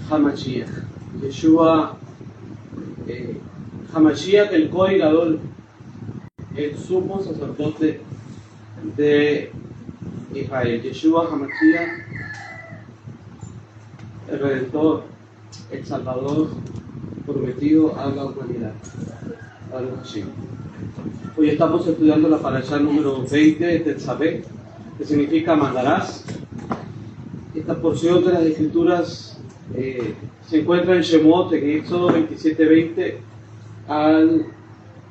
Hamashiach. Yeshua Hamashiach, el Kohen Gadol, el sumo sacerdote de Israel. Yeshua Hamashiach, el Redentor, el Salvador prometido a la humanidad. Hoy estamos estudiando la parashá número 20 de Tetzaveh, que significa mandarás. Esta porción de las Escrituras se encuentra en Shemot, en Éxodo 27:20 al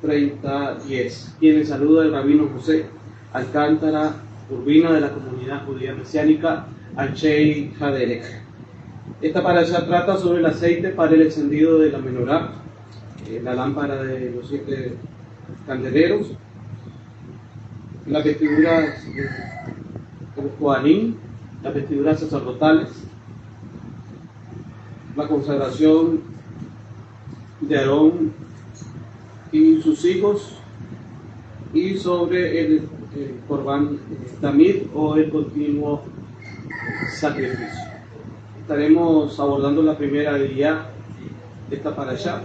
30:10. Quienes saluda el rabino José Alcántara Urbina de la comunidad judía mesiánica Anshei Haderech. Esta parashá trata sobre el aceite para el encendido de la menorá, la lámpara de los 7 candeleros, las vestiduras de los Kohanim, las vestiduras sacerdotales, la consagración de Aarón y sus hijos, y sobre el Corbán Tamid o el continuo sacrificio. Estaremos abordando la primera día de esta parashá,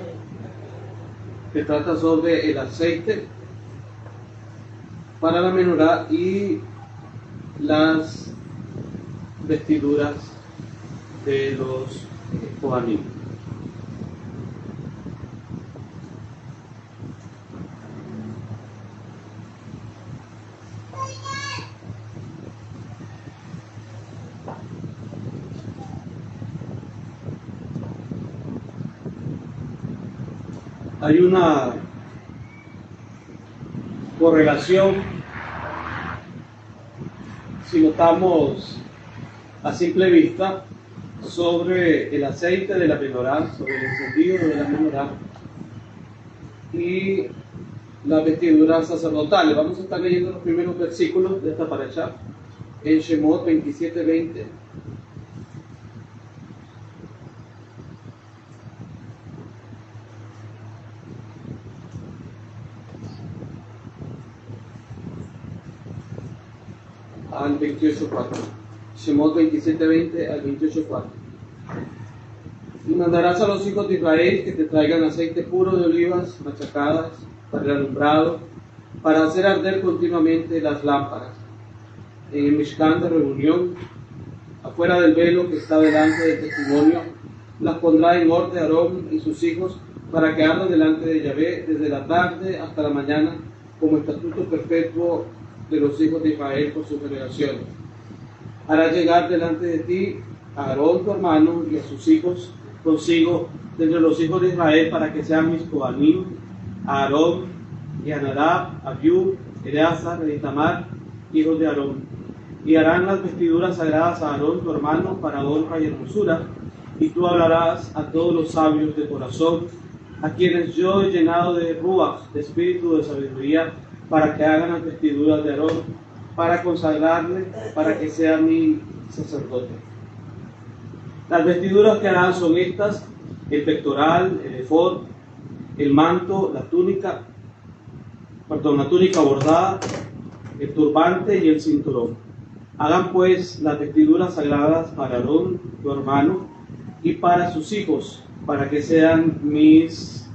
que trata sobre el aceite para la menorá y las vestiduras de los Kohanim. Hay una correlación, si notamos a simple vista, sobre el aceite de la menorá, sobre el encendido de la menorá y las vestiduras sacerdotales. Vamos a estar leyendo los primeros versículos de esta parashá en Shemot 27:20. Al 28:4. Shemot 27:20 al 28:4. Y mandarás a los hijos de Israel que te traigan aceite puro de olivas machacadas para el alumbrado, para hacer arder continuamente las lámparas. En el Mishkan de reunión, afuera del velo que está delante del testimonio, las pondrá en orden Aarón y sus hijos, para que ardan delante de Yahvé desde la tarde hasta la mañana, como estatuto perpetuo de los hijos de Israel por sus generaciones. Hará llegar delante de ti a Aarón tu hermano y a sus hijos consigo de entre los hijos de Israel, para que sean mis Kohanim, a Aarón y a Nadab, Abiú, Eleazar e Itamar, hijos de Aarón. Y harán las vestiduras sagradas a Aarón tu hermano para honra y hermosura, y tú hablarás a todos los sabios de corazón, a quienes yo he llenado de ruach, de espíritu de sabiduría, para que hagan las vestiduras de Aarón, para consagrarle, para que sea mi sacerdote. Las vestiduras que harán son estas: el pectoral, el efod, el manto, la túnica bordada, el turbante y el cinturón. Hagan pues las vestiduras sagradas para Aarón, tu hermano, y para sus hijos, para que sean mis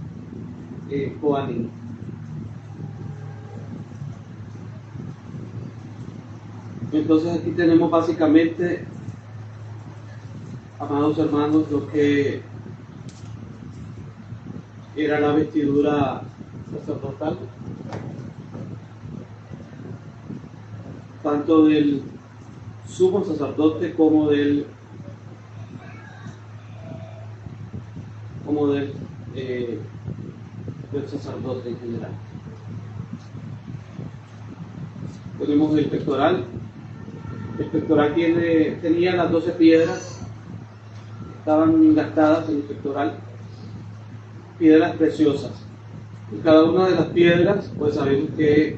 Kohanim. Entonces aquí tenemos básicamente, amados hermanos, lo que era la vestidura sacerdotal, tanto del sumo sacerdote como del sacerdote en general. Tenemos el pectoral. El pectoral tenía las 12 piedras, estaban engastadas en el pectoral, piedras preciosas. Y cada una de las piedras, pues sabemos que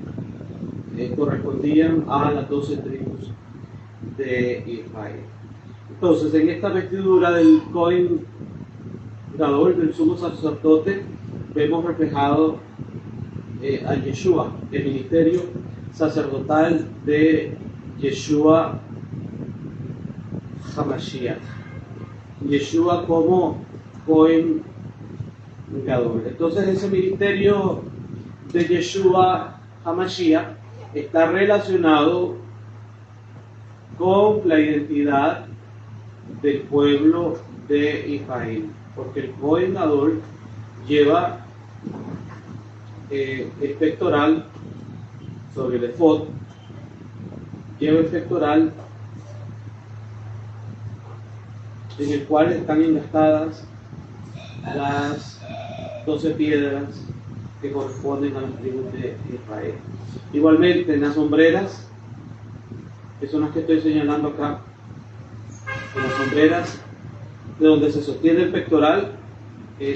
correspondían a las 12 tribus de Israel. Entonces, en esta vestidura del Kohen Gadol, del sumo sacerdote, vemos reflejado a Yeshua, el ministerio sacerdotal de Yeshua Hamashiach. Yeshua como Cohen Gadol. Entonces ese ministerio de Yeshua HaMashiach está relacionado con la identidad del pueblo de Israel, porque el Cohen Gadol lleva el pectoral sobre el efod, lleva el pectoral en el cual están engastadas las 12 piedras que corresponden a las tribus de Israel. Igualmente en las sombreras, que son las que estoy señalando acá, en las sombreras de donde se sostiene el pectoral,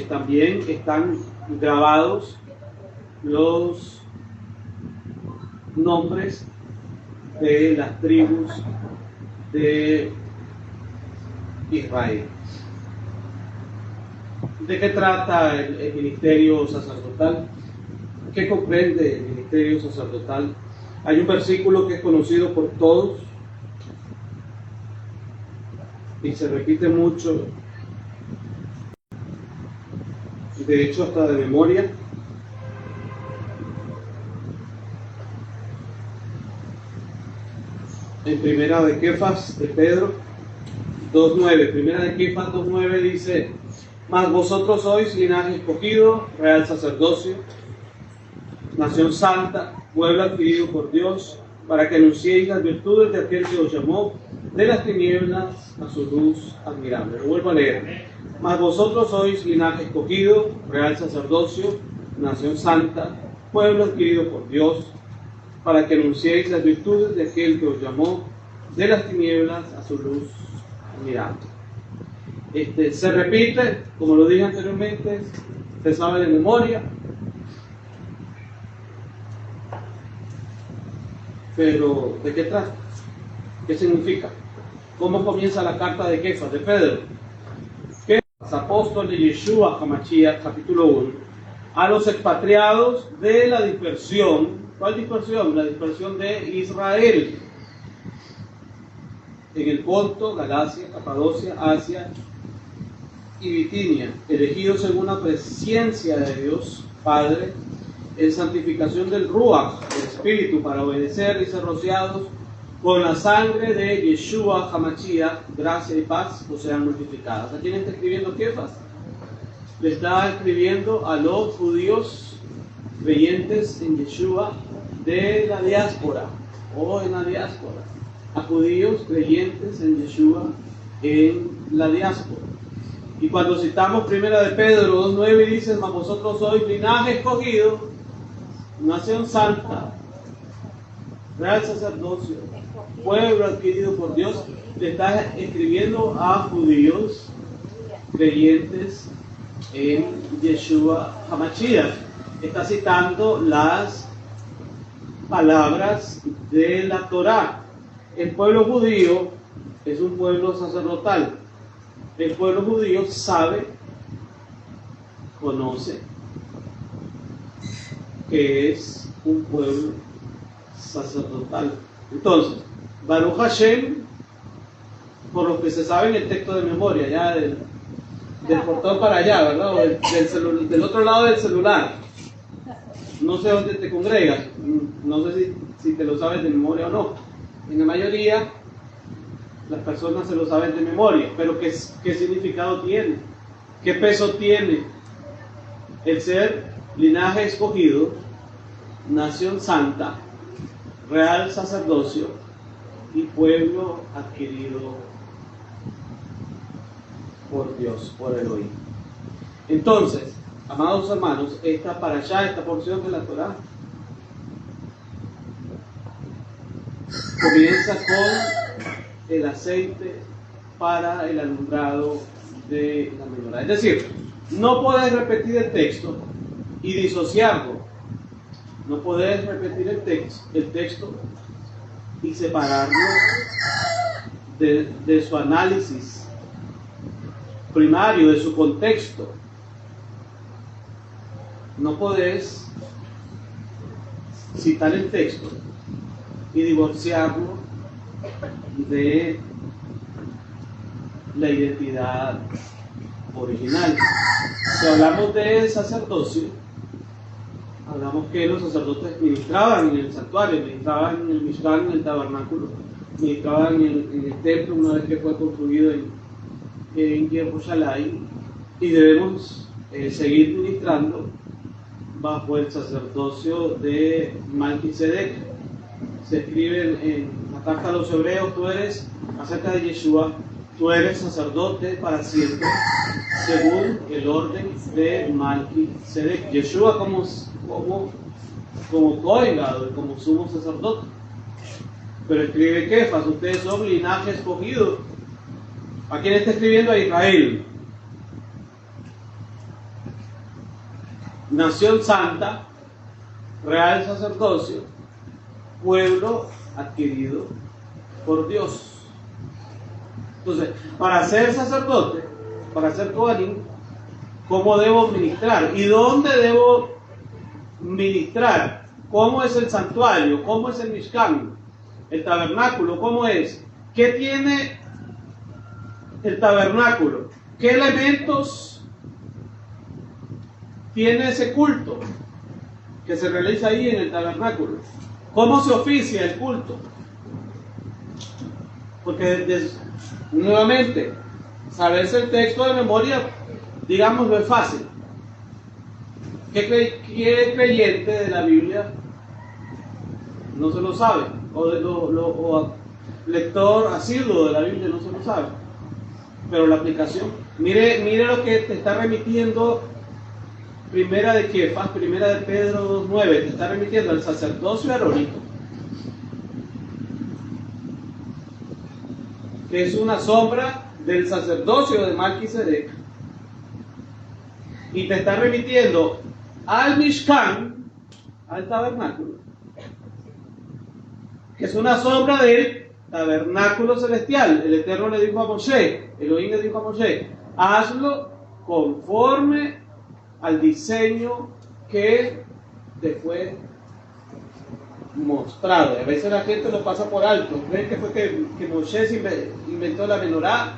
también están grabados los nombres de las tribus de Israel. ¿De qué trata el ministerio sacerdotal? ¿Qué comprende el ministerio sacerdotal? Hay un versículo que es conocido por todos y se repite mucho, de hecho hasta de memoria. En primera de Kefas de Pedro 2.9, primera de Kefas 2.9 dice: mas vosotros sois linaje escogido, real sacerdocio, nación santa, pueblo adquirido por Dios, para que anunciéis las virtudes de aquel que os llamó de las tinieblas a su luz admirable. Lo vuelvo a leer. Mas vosotros sois linaje escogido, real sacerdocio, nación santa, pueblo adquirido por Dios, para que anunciéis las virtudes de aquel que os llamó de las tinieblas a su luz admirable. Se repite, como lo dije anteriormente, se sabe de memoria, pero ¿de qué trata? ¿Qué significa? ¿Cómo comienza la carta de Kefas, de Pedro? Kefas, apóstol de Yeshua HaMashiach, capítulo 1, a los expatriados de la dispersión. ¿Cuál dispersión? La dispersión de Israel en el Ponto, Galacia, Capadocia, Asia y Bitinia, elegidos según la presciencia de Dios Padre, en santificación del Ruach, el Espíritu, para obedecer y ser rociados con la sangre de Yeshua HaMashiach, gracia y paz os sean multiplicadas. ¿A quién está escribiendo Kefas? Le está escribiendo a los judíos creyentes en Yeshua de la diáspora, o en la diáspora, a judíos creyentes en Yeshua en la diáspora. Y cuando citamos primera de Pedro 2.9 dice: mas vosotros sois linaje escogido, nación santa, real sacerdocio, pueblo adquirido por Dios. Le está escribiendo a judíos creyentes en Yeshua HaMashiach. Está citando las palabras de la Torá. El pueblo judío es un pueblo sacerdotal. El pueblo judío sabe, conoce que es un pueblo sacerdotal. Entonces, Baruch Hashem, por lo que se sabe en el texto de memoria, ya del portón para allá, ¿verdad? O del otro lado del celular. No sé dónde te congregas, no sé si te lo sabes de memoria o no. En la mayoría, las personas se lo saben de memoria, pero ¿qué significado tiene? ¿Qué peso tiene el ser linaje escogido, nación santa, real sacerdocio y pueblo adquirido por Dios, por Elohim? Entonces, amados hermanos, esta porción de la Torá comienza con el aceite para el alumbrado de la menorá. Es decir, no podés repetir el texto y disociarlo. No podés repetir el texto y separarlo de su análisis primario, de su contexto. No podés citar el texto y divorciarlo de la identidad original. Si hablamos de sacerdocio, hablamos que los sacerdotes ministraban en el santuario, ministraban en el Mishkan, en el tabernáculo, ministraban en el templo una vez que fue construido en Jerusalén, y debemos seguir ministrando bajo el sacerdocio de Melquisedec. Se escribe en la carta a los hebreos, tú eres, acerca de Yeshua, tú eres sacerdote para siempre, según el orden de Melquisedec. Yeshua como Cohen Gadol, como sumo sacerdote. Pero escribe Kefas, ustedes son linaje escogido. ¿A quién está escribiendo? A Israel. Nación santa, real sacerdocio, pueblo adquirido por Dios. Entonces, para ser sacerdote, para ser Kohanim, ¿cómo debo ministrar? ¿Y dónde debo ministrar? ¿Cómo es el santuario? ¿Cómo es el Mishkan? ¿El tabernáculo? ¿Cómo es? ¿Qué tiene el tabernáculo? ¿Qué elementos tiene ese culto que se realiza ahí en el tabernáculo? ¿Cómo se oficia el culto? Porque nuevamente, saberse el texto de memoria, digamos, no es fácil. ¿Qué creyente de la Biblia no se lo sabe? O lector asiduo de la Biblia no se lo sabe. Pero la aplicación, mire lo que te está remitiendo Primera de Kefas, Primera de Pedro 2:9, te está remitiendo al sacerdocio arónico, que es una sombra del sacerdocio de Melquisedec, y te está remitiendo al Mishkan, al tabernáculo, que es una sombra del tabernáculo celestial. El Eterno le dijo a Moshe, Elohim le dijo a Moshe, hazlo conforme al diseño que te fue mostrado. A veces la gente lo pasa por alto. ¿Creen que fue que Moshe inventó la menorá,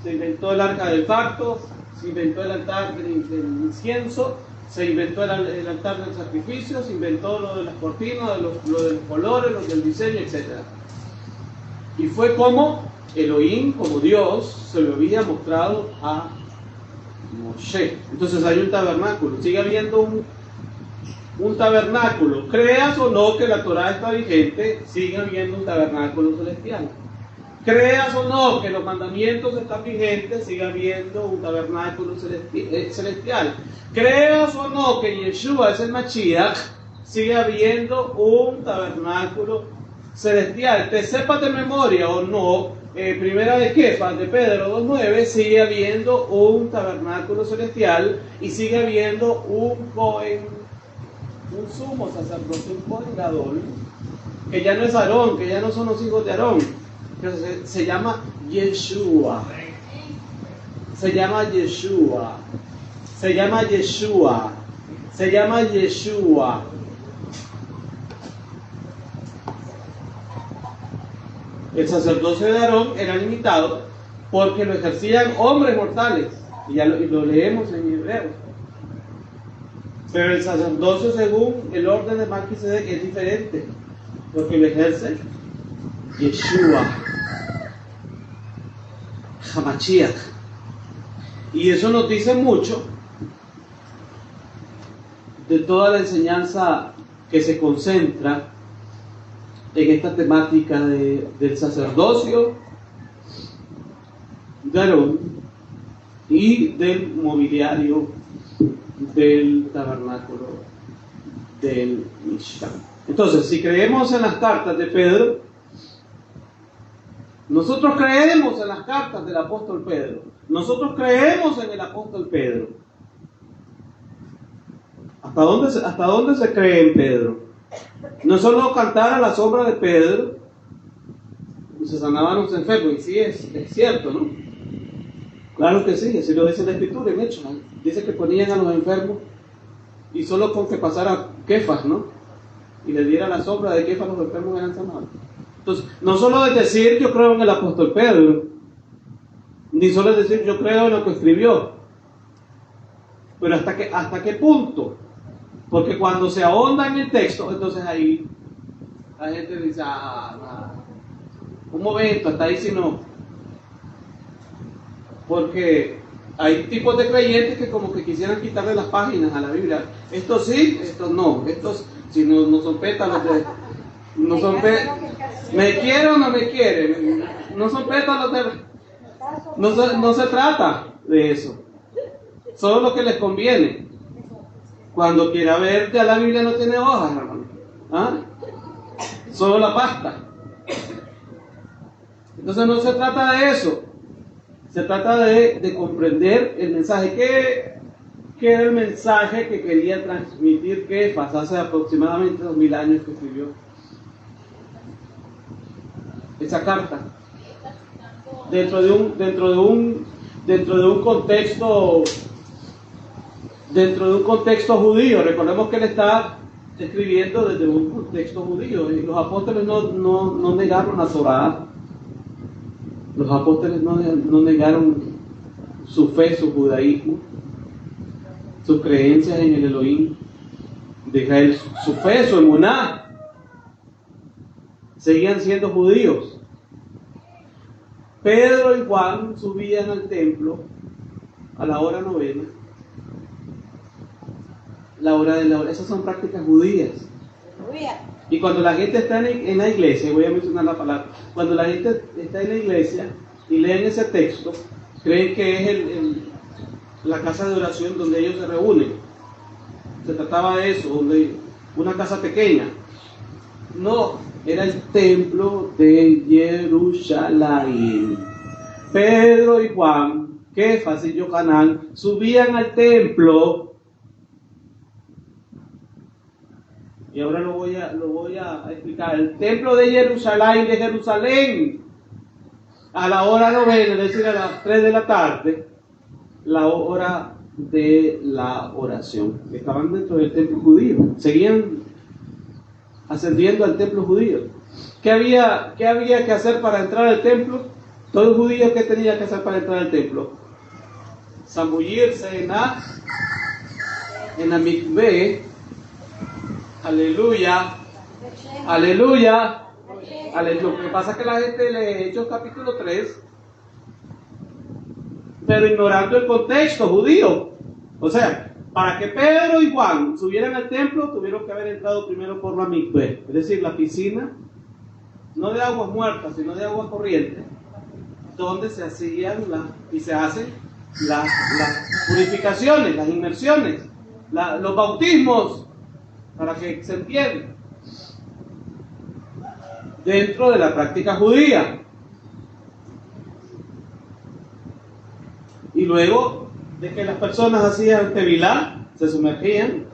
se inventó el arca del pacto, se inventó el altar del incienso, se inventó el altar del sacrificio, se inventó lo de las cortinas, lo de los colores, lo del diseño, etc.? Y fue como Elohim, como Dios, se lo había mostrado a Moshe. Entonces hay un tabernáculo, sigue habiendo un tabernáculo. Creas o no que la Torah está vigente, sigue habiendo un tabernáculo celestial. Creas o no que los mandamientos están vigentes, sigue habiendo un tabernáculo celestial. Creas o no que Yeshua es el Mashiach, sigue habiendo un tabernáculo celestial. Te sepas de memoria o no, Primera de Kefas, de Pedro 2:9, sigue habiendo un tabernáculo celestial y sigue habiendo un Cohen, un sumo sacerdote, un Cohen Gadol, que ya no es Aarón, que ya no son los hijos de Aarón, que se llama Yeshua. Se llama Yeshua. Se llama Yeshua. Se llama Yeshua. El sacerdocio de Aarón era limitado porque lo ejercían hombres mortales, y lo leemos en Hebreos. Pero el sacerdocio según el orden de Melquisedec es diferente, porque lo ejerce Yeshua, Hamashiach. Y eso nos dice mucho de toda la enseñanza que se concentra en esta temática del sacerdocio de Aarón y del mobiliario del tabernáculo del Mishkan. Entonces, si creemos en las cartas de Pedro, nosotros creemos en las cartas del apóstol Pedro, nosotros creemos en el apóstol Pedro. ¿Hasta dónde se cree en Pedro? No solo cantar a la sombra de Pedro y se sanaban los enfermos, y sí es cierto, ¿no? Claro que sí, así lo dice la Escritura en Hechos, ¿no? Dice que ponían a los enfermos y solo con que pasara Kefas, ¿no? Y le diera la sombra de Kefas, los enfermos eran sanados. Entonces, no solo es decir yo creo en el apóstol Pedro, Ni solo es decir yo creo en lo que escribió. Pero ¿hasta qué punto? Porque cuando se ahonda en el texto, entonces ahí la gente dice, un momento, hasta ahí sí no. Porque hay tipos de creyentes que como que quisieran quitarle las páginas a la Biblia. Estos sí, estos no. Estos si no son pétalos de... No son ¿me quiere o no me quiere? No son pétalos de... No se trata de eso. Solo lo que les conviene. Cuando quiera ver, ya la Biblia no tiene hojas, hermano. ¿Ah? Solo la pasta. Entonces no se trata de eso. Se trata de comprender el mensaje. ¿Qué era el mensaje que quería transmitir Kefas hace aproximadamente 2000 años que escribió esa carta? Dentro de un contexto judío. Recordemos que él está escribiendo desde un contexto judío. Y los apóstoles no negaron la Torá. Los apóstoles no negaron su fe, su judaísmo, sus creencias en el Elohim de Israel, su fe, su emuná. Seguían siendo judíos. Pedro y Juan subían al templo a la hora novena. La hora de la hora. Esas son prácticas judías. Y cuando la gente está en la iglesia, voy a mencionar la palabra, cuando la gente está en la iglesia y leen ese texto, creen que es la casa de oración donde ellos se reúnen. Se trataba de eso, una casa pequeña. No, era el templo de Jerusalén. Pedro y Juan, Kefas y Yohanan, subían al templo. Y ahora lo voy a explicar. El templo de Jerusalén, a la hora novena, es decir, a las 3 de la tarde, la hora de la oración. Estaban dentro del templo judío. Seguían ascendiendo al templo judío. ¿Qué había que hacer para entrar al templo? Todo judío, ¿qué tenía que hacer para entrar al templo? Zambullirse en la mikvé. Aleluya. Aleluya. Lo que pasa es que la gente lee Hechos capítulo 3, pero ignorando el contexto judío. O sea, para que Pedro y Juan subieran al templo, tuvieron que haber entrado primero por la mikvé, es decir, la piscina, no de aguas muertas, sino de agua corriente, donde se hacían y se hacen las purificaciones, las inmersiones, los bautismos, para que se entienda, dentro de la práctica judía. Y luego de que las personas hacían tevilá, se sumergían,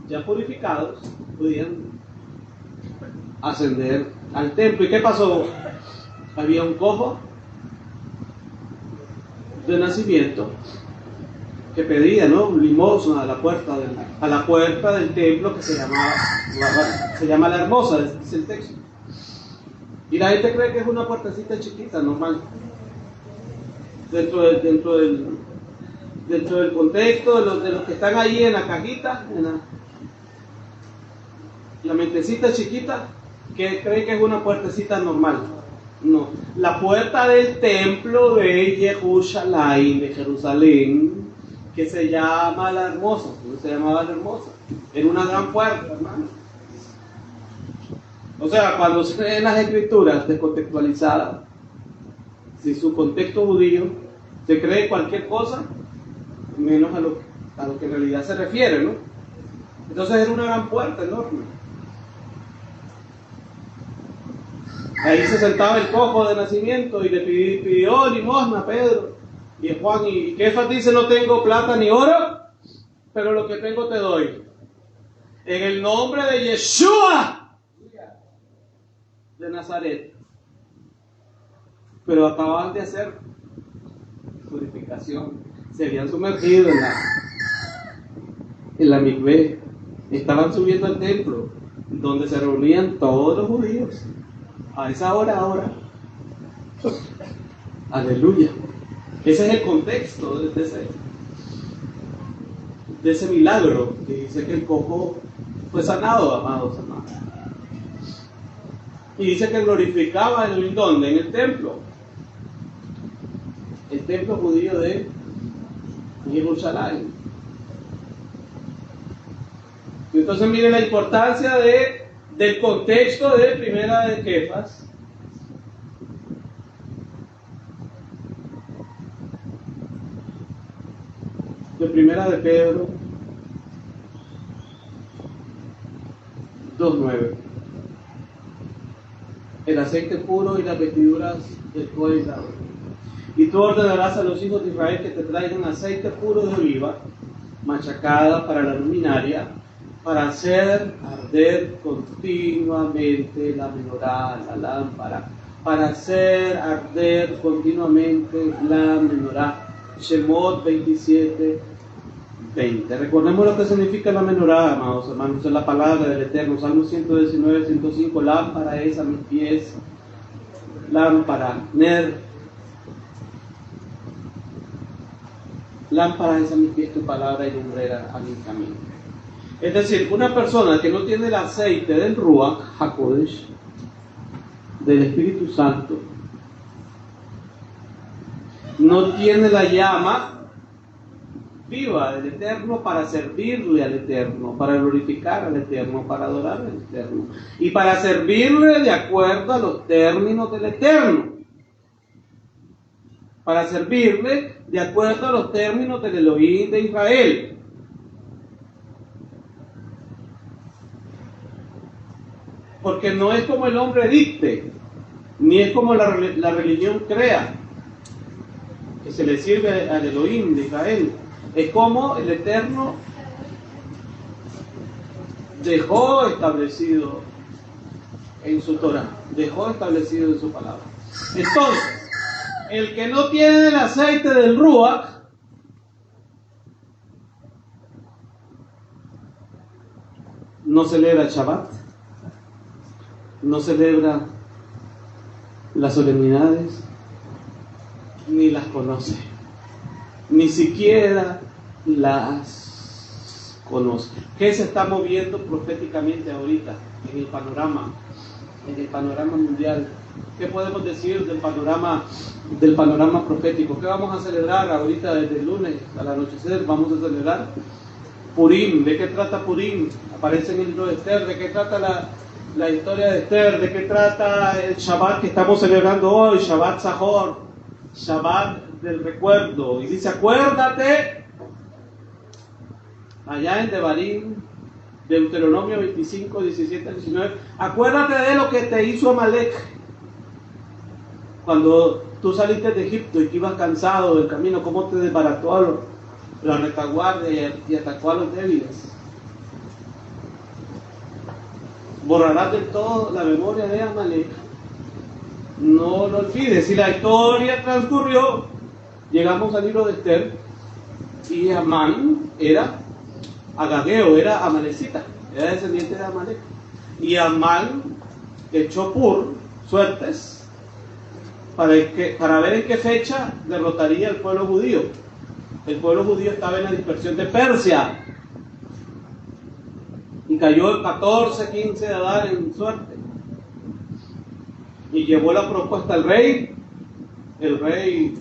ya purificados, podían ascender al templo. ¿Y qué pasó? Había un cojo de nacimiento que pedía, ¿no?, limosna a la puerta del templo, que se llama la Hermosa, dice el texto. Y la gente cree que es una puertecita chiquita, normal. Dentro del contexto de los que están ahí en la cajita, en la mentecita chiquita, que creen que es una puertecita normal. No, la puerta del templo de Jerusalén, que se llama la Hermosa, se llamaba la Hermosa, era una gran puerta, hermano. O sea, cuando se leen las escrituras descontextualizadas, si su contexto judío, se cree cualquier cosa menos a lo que en realidad se refiere, ¿no? Entonces era una gran puerta enorme. Ahí se sentaba el cojo de nacimiento y le pidió limosna a Pedro y a Juan. Y Kefas dice: no tengo plata ni oro, pero lo que tengo te doy. En el nombre de Yeshua de Nazaret. Pero acababan de hacer purificación. Se habían sumergido en la mikvé. Estaban subiendo al templo, donde se reunían todos los judíos. A esa hora ahora. Aleluya. Ese es el contexto de ese milagro que dice que el cojo fue sanado, amados hermanos. Y dice que glorificaba en ¿dónde? En el templo judío de Jerusalén. Y entonces mire la importancia del contexto de Primera de Kefas. De Primera de Pedro 2:9. El aceite puro y las vestiduras del Cohen. Y tú ordenarás a los hijos de Israel que te traigan aceite puro de oliva, machacada para la luminaria, para hacer arder continuamente la menorá, la lámpara, para hacer arder continuamente la menorá. Shemot 27:20. Recordemos lo que significa la menorá, amados hermanos, es la palabra del Eterno. Salmo 119, 105. Lámpara es a mis pies, lámpara, lámpara es a mis pies tu palabra y lumbrera a mi camino. Es decir, una persona que no tiene el aceite del Ruach HaKodesh, del Espíritu Santo, no tiene la llama viva del Eterno para servirle al Eterno, para glorificar al Eterno, para adorar al Eterno y para servirle de acuerdo a los términos del Eterno, para servirle de acuerdo a los términos del Elohim de Israel. Porque no es como el hombre dicte, ni es como la religión crea, que se le sirve al Elohim de Israel. Es como el Eterno dejó establecido en su Torah, dejó establecido en su palabra. Entonces, el que no tiene el aceite del Ruach no celebra el Shabbat, no celebra las solemnidades, ni las conoce, ni siquiera las conoce. ¿Qué se está moviendo proféticamente ahorita en el panorama mundial? ¿Qué podemos decir del panorama profético? ¿Qué vamos a celebrar ahorita desde el lunes al anochecer? Vamos a celebrar Purim. ¿De qué trata Purim? Aparece en el libro de Esther. ¿De qué trata la historia de Esther? ¿De qué trata el Shabbat que estamos celebrando hoy? Shabbat Zahor, Shabbat del recuerdo. Y dice, acuérdate, allá en Devarim, Deuteronomio 25, 17, 19, acuérdate de lo que te hizo Amalek cuando tú saliste de Egipto y que ibas cansado del camino, cómo te desbarató a la retaguardia y atacó a los débiles. Borrarás del todo la memoria de Amalek. No lo olvides. Y la historia transcurrió. Llegamos al libro de Esther y Amán era agageo, era amalecita, era descendiente de Amalek. Y Amán echó suertes para ver en qué fecha derrotaría el pueblo judío. El pueblo judío estaba en la dispersión de Persia y cayó el 14-15 de Adar en suerte. Y llevó la propuesta al rey. El rey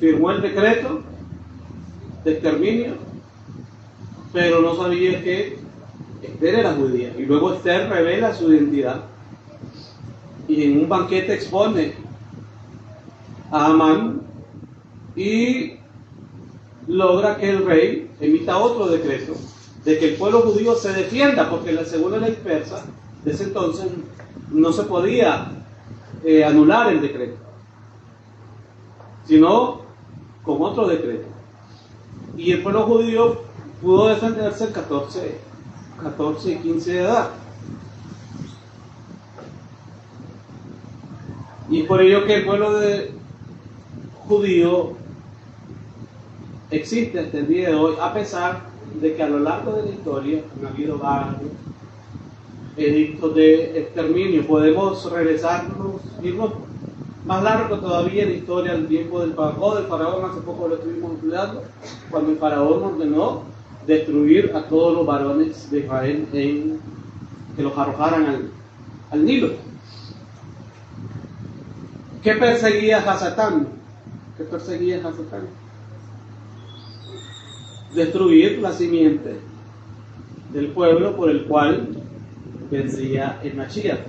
firmó el decreto de exterminio, pero no sabía que Esther era judía. Y luego Esther revela su identidad y en un banquete expone a Amán y logra que el rey emita otro decreto de que el pueblo judío se defienda, porque según la ley persa de ese entonces no se podía anular el decreto, sino con otro decreto. Y el pueblo judío pudo defenderse el 14 y 15 de edad. Y por ello que el pueblo judío existe hasta el día de hoy, a pesar de que a lo largo de la historia han habido varios edictos de exterminio. Podemos irnos más largo todavía en la historia del tiempo del faraón, hace poco lo estuvimos estudiando, cuando el faraón ordenó destruir a todos los varones de Israel, que los arrojaran al Nilo. ¿Qué perseguía Hasatán? ¿Qué perseguía Hasatán? Destruir la simiente del pueblo por el cual vendría el Mashiach.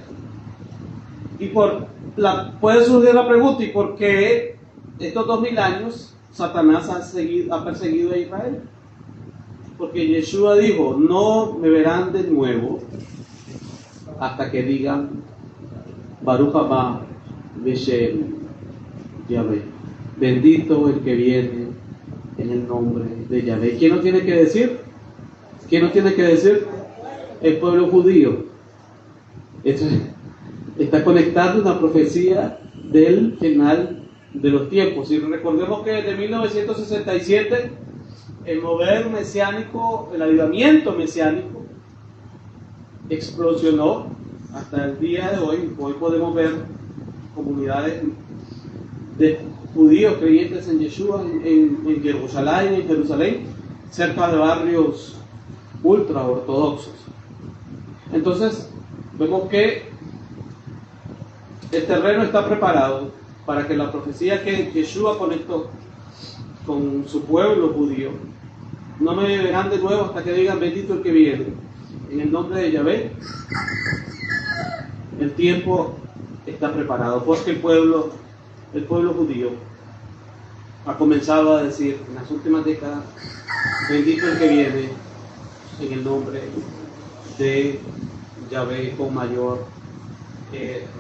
Y puede surgir la pregunta, ¿y por qué estos 2000 años Satanás ha perseguido a Israel? Porque Yeshua dijo, no me verán de nuevo hasta que digan Baruch haba Beshem Yahvé, bendito el que viene en el nombre de Yahvé. ¿Quién lo tiene que decir? ¿Quién lo tiene que decir? El pueblo judío. Esto está conectando una profecía del final de los tiempos. Y recordemos que desde 1967 el mover mesiánico, el avivamiento mesiánico explosionó hasta el día de hoy. Hoy podemos ver comunidades de judíos creyentes en Yeshua en Jerusalén, cerca de barrios ultra ortodoxos. Entonces vemos que el terreno está preparado para que la profecía que Yeshua conectó con su pueblo judío, no me verán de nuevo hasta que digan bendito el que viene en el nombre de Yahvé. El tiempo está preparado porque el pueblo judío ha comenzado a decir en las últimas décadas bendito el que viene en el nombre de Yahvé con mayor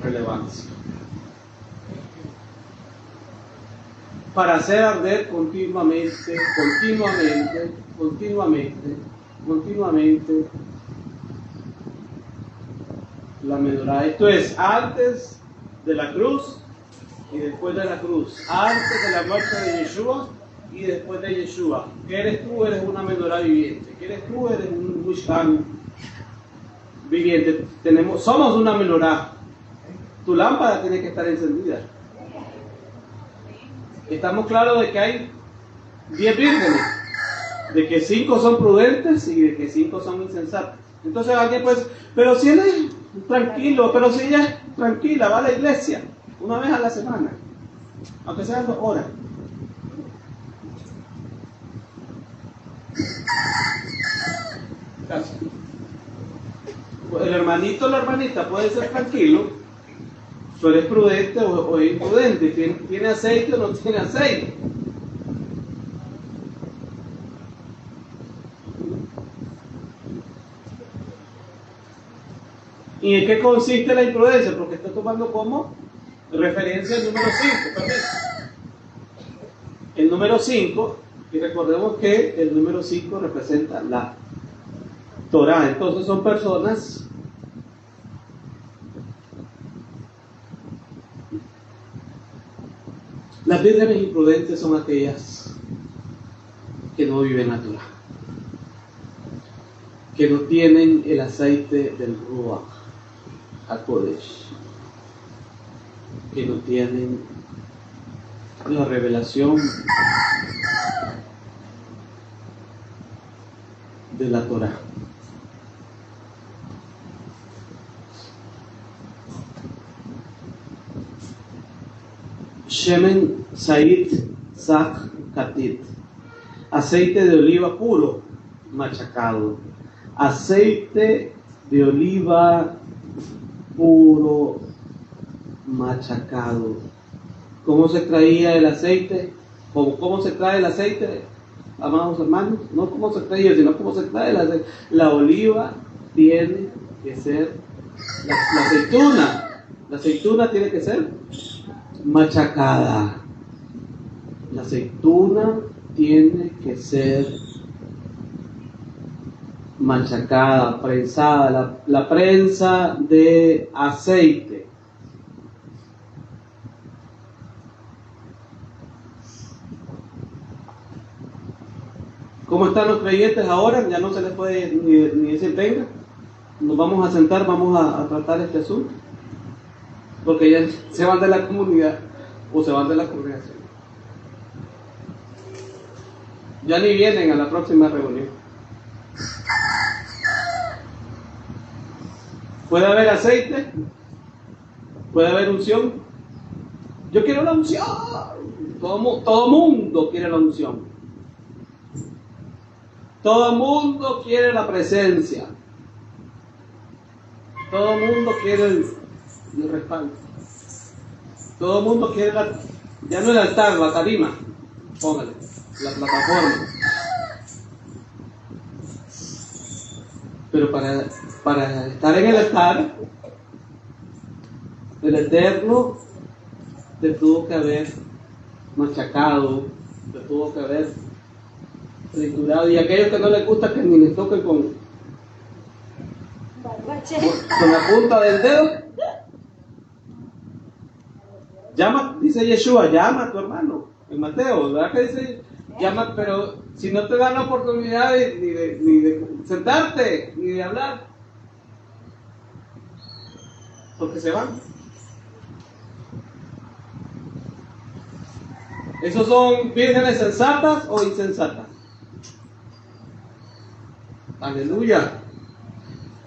relevancia, para hacer arder continuamente la menorá. Esto es antes de la cruz y después de la cruz, antes de la muerte de Yeshua y después de Yeshua. ¿Qué eres tú? Eres una menorá viviente. ¿Qué eres tú? Eres un Mishkan viviente. Somos una menorá. Tu lámpara tiene que estar encendida. Estamos claros de que hay 10 vírgenes, de que 5 son prudentes y de que 5 son insensatos. Entonces alguien pues, pero si él es tranquilo, pero si ella es tranquila, va a la iglesia una vez a la semana, aunque sea 2 horas. Gracias. El hermanito o la hermanita puede ser tranquilo, tú eres prudente o imprudente, tiene aceite o no tiene aceite. ¿Y en qué consiste la imprudencia? Porque estoy tomando como referencia el número 5, permiso. El número 5, y recordemos que el número 5 representa la Torah. Entonces son personas las vírgenes imprudentes son aquellas que no viven la Torah, que no tienen el aceite del Ruach HaKodesh, que no tienen la revelación de la Torah. Shemen Said Zak Katit, aceite de oliva puro machacado, aceite de oliva puro machacado. ¿Cómo se extraía el aceite? ¿Cómo se extrae el aceite, amados hermanos? No cómo se extraía, sino cómo se extrae el aceite. La oliva tiene que ser, la aceituna tiene que ser machacada. La aceituna tiene que ser machacada, prensada, la prensa de aceite. ¿Cómo están los creyentes ahora? Ya no se les puede ni decir venga, nos vamos a sentar, vamos a tratar este asunto, porque ya se van de la comunidad. o se van de la congregación. Ya ni vienen a la próxima reunión. Puede haber aceite, puede haber unción. Yo quiero la unción. Todo mundo quiere la unción. Todo mundo quiere la presencia. Todo mundo quiere el respaldo. Todo mundo quiere ya no el altar, la tarima. Póngale, la plataforma. Pero para estar en el altar, el Eterno te tuvo que haber machacado, te tuvo que haber triturado. Y aquellos que no les gusta que ni les toquen con la punta del dedo, llama, dice Yeshua, llama a tu hermano, en Mateo, ¿verdad que dice? Llama, pero si no te dan la oportunidad ni de sentarte, ni de hablar, porque se van. ¿Esos son vírgenes sensatas o insensatas? Aleluya.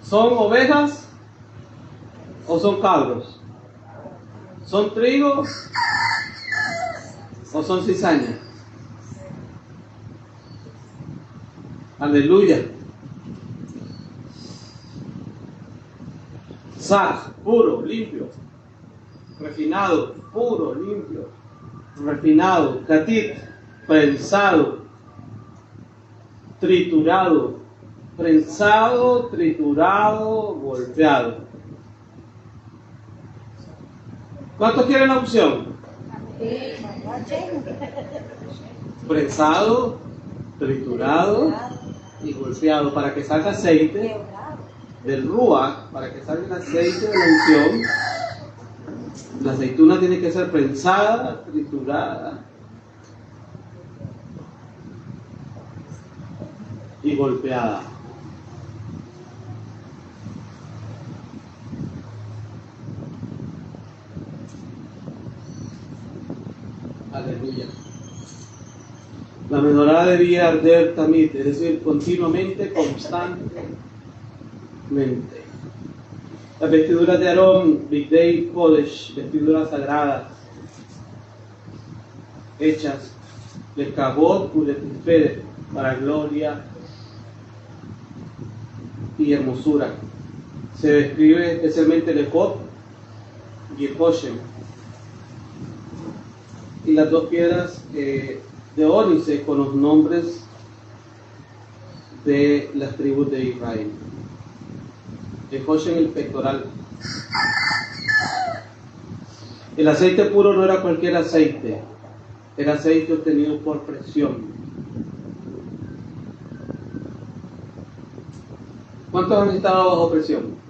¿Son ovejas o son cabros? ¿Son trigo o son cizaña? Aleluya. Saz, puro, limpio. Refinado, puro, limpio. Refinado. Catit, prensado. Triturado. Prensado, triturado, golpeado. ¿Cuántos quieren la opción? Prensado, triturado y golpeado para que salga aceite del ruach, para que salga el aceite de la unción. La aceituna tiene que ser prensada, triturada y golpeada. Aleluya. La menorá debía arder también, es decir, continuamente, constantemente. Las vestiduras de Aarón, Bigdei Kodesh, vestiduras sagradas, hechas de Kabod y de Tiferet, para gloria y hermosura. Se describe especialmente el Efod y el Hoshem, y las dos piedras de ónice con los nombres de las tribus de Israel. El Hoshem, el pectoral. El aceite puro no era cualquier aceite, era aceite obtenido por presión. ¿Cuántos han estado bajo presión?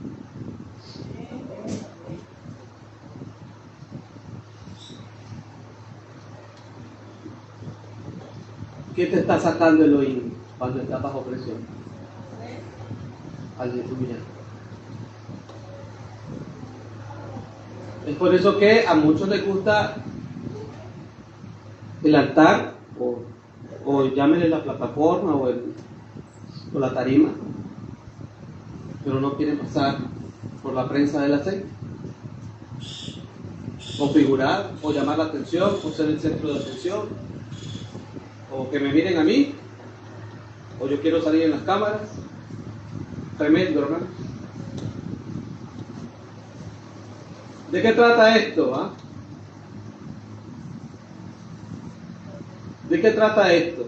¿Qué te está sacando el oído cuando estás bajo presión? Aleluya. Es por eso que a muchos les gusta el altar, o llámenle la plataforma, o la tarima, pero no quieren pasar por la prensa del aceite, o figurar, o llamar la atención, o ser el centro de atención, o que me miren a mí, o yo quiero salir en las cámaras. Tremendo, hermano. ¿De qué trata esto? ¿Ah? ¿De qué trata esto?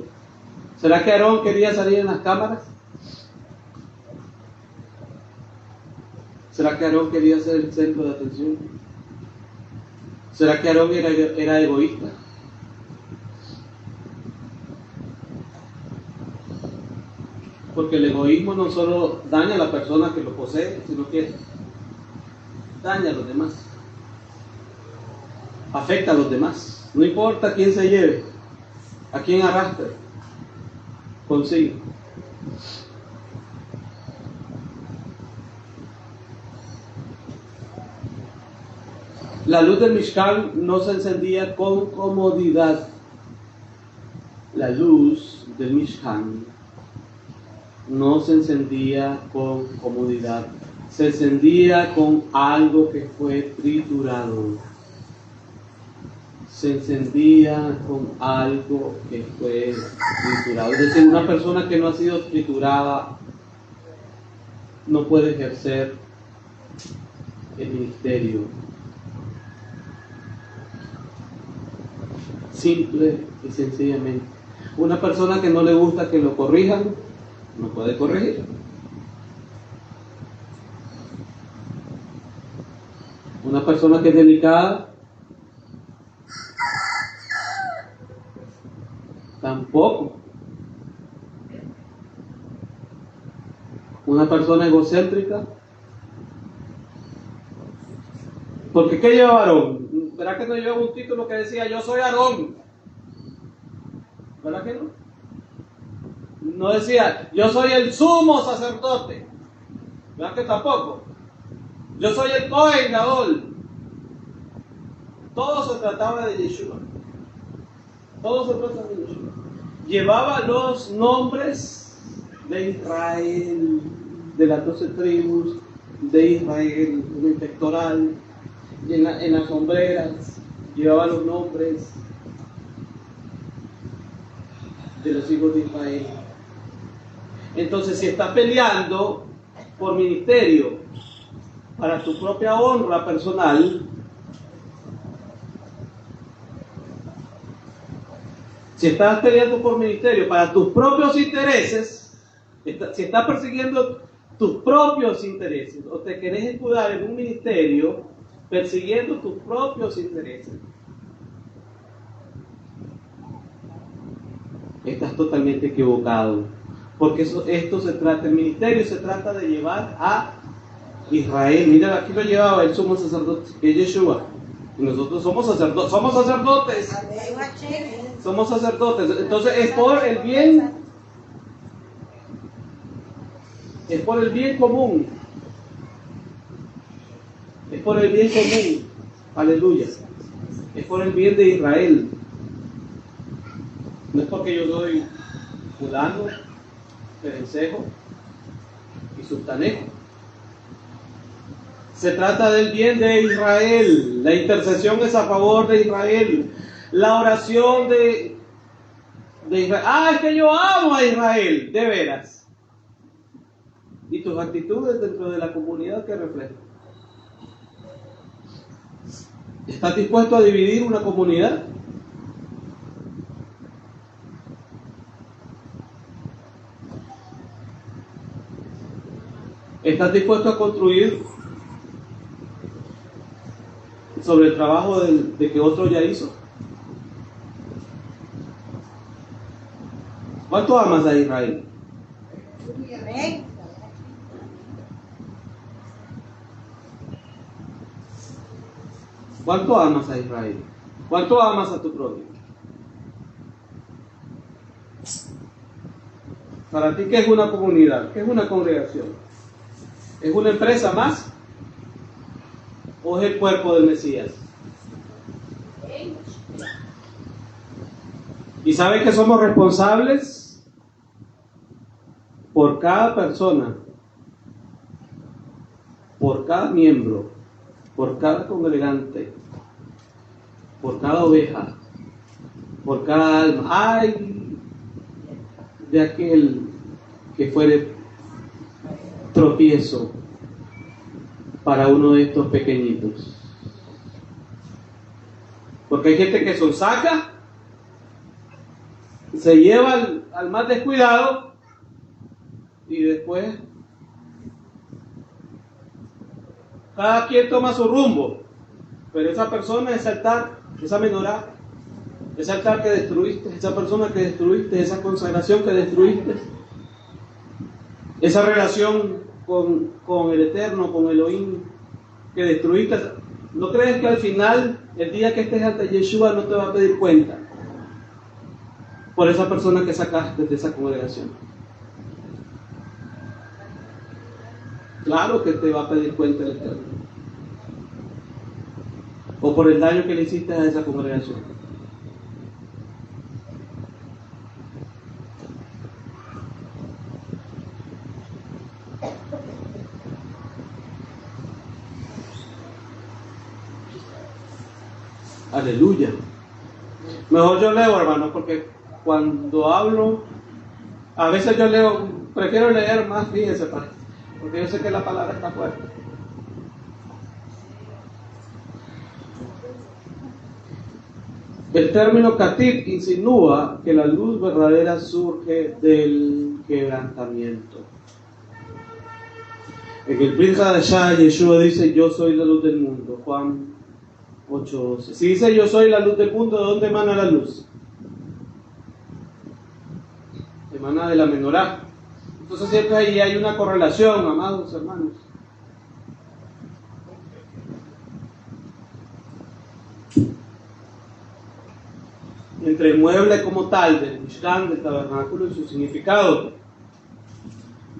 ¿Será que Aarón quería salir en las cámaras? ¿Será que Aarón quería ser el centro de atención? ¿Será que Aarón era egoísta? Porque el egoísmo no solo daña a la persona que lo posee, sino que daña a los demás. Afecta a los demás. No importa quién se lleve, a quién arrastre consigo. La luz del Mishkan no se encendía con comodidad. La luz del Mishkan no se encendía con comodidad. Se encendía con algo que fue triturado. Se encendía con algo que fue triturado. Es decir, una persona que no ha sido triturada no puede ejercer el ministerio. Simple y sencillamente. Una persona que no le gusta que lo corrijan, no puede corregir. Una persona que es delicada, tampoco. Una persona egocéntrica, porque ¿qué lleva Aarón? ¿Verdad que no llevaba un título que decía yo soy Aarón? ¿Verdad que no? No decía yo soy el sumo sacerdote. ¿Verdad que tampoco? Yo soy el Cohen Gadol. Todo se trataba de Yeshua. Todo se trataba de Yeshua. Llevaba los nombres de Israel, de las 12 tribus de Israel, en el pectoral, y en las sombreras, llevaba los nombres de los hijos de Israel. Entonces, si estás peleando por ministerio para tu propia honra personal, si estás peleando por ministerio para tus propios intereses, si estás persiguiendo tus propios intereses o te querés escudar en un ministerio persiguiendo tus propios intereses, estás totalmente equivocado, porque esto se trata, el ministerio se trata de llevar a Israel. Mira, aquí lo llevaba el sumo sacerdote, que es Yeshua, y nosotros somos sacerdotes, somos sacerdotes, entonces es por el bien común, es por el bien común, aleluya, es por el bien de Israel. No es porque yo soy fulano, perencejo y sultanejo. Se trata del bien de Israel. La intercesión es a favor de Israel. La oración de Israel. Es que yo amo a Israel, de veras. Y tus actitudes dentro de la comunidad que reflejan. ¿Estás dispuesto a dividir una comunidad? ¿Estás dispuesto a construir sobre el trabajo de que otro ya hizo? ¿Cuánto amas a Israel? ¿Cuánto amas a Israel? ¿Cuánto amas a tu prójimo? Para ti, ¿qué es una comunidad? ¿Qué es una congregación? ¿Es una empresa más? ¿O es el cuerpo del Mesías? ¿Y saben que somos responsables por cada persona, por cada miembro, por cada congregante, por cada oveja, por cada alma? ¡Ay! De aquel que fuere tropiezo para uno de estos pequeñitos. Porque hay gente que sonsaca, se lleva al más descuidado y después cada quien toma su rumbo, pero esa persona, ese altar, esa menorá, ese altar que destruiste, esa persona que destruiste, esa consagración que destruiste, esa relación con el Eterno, con Elohim que destruiste, ¿no crees que al final, el día que estés ante Yeshua, no te va a pedir cuenta por esa persona que sacaste de esa congregación? Claro que te va a pedir cuenta el Eterno. o por el daño que le hiciste a esa congregación. Aleluya. Mejor yo leo, hermano, porque cuando hablo, a veces yo leo, prefiero leer más, fíjense, porque yo sé que la palabra está fuerte. El término Katib insinúa que la luz verdadera surge del quebrantamiento. En el Brit Hadashah, Yeshua dice: yo soy la luz del mundo. Juan 8:12. Si dice yo soy la luz del mundo, ¿de dónde emana la luz? Emana de la menorá. Entonces siempre ahí hay una correlación, amados hermanos. Entre el mueble como tal del Mishkan, del tabernáculo y su significado.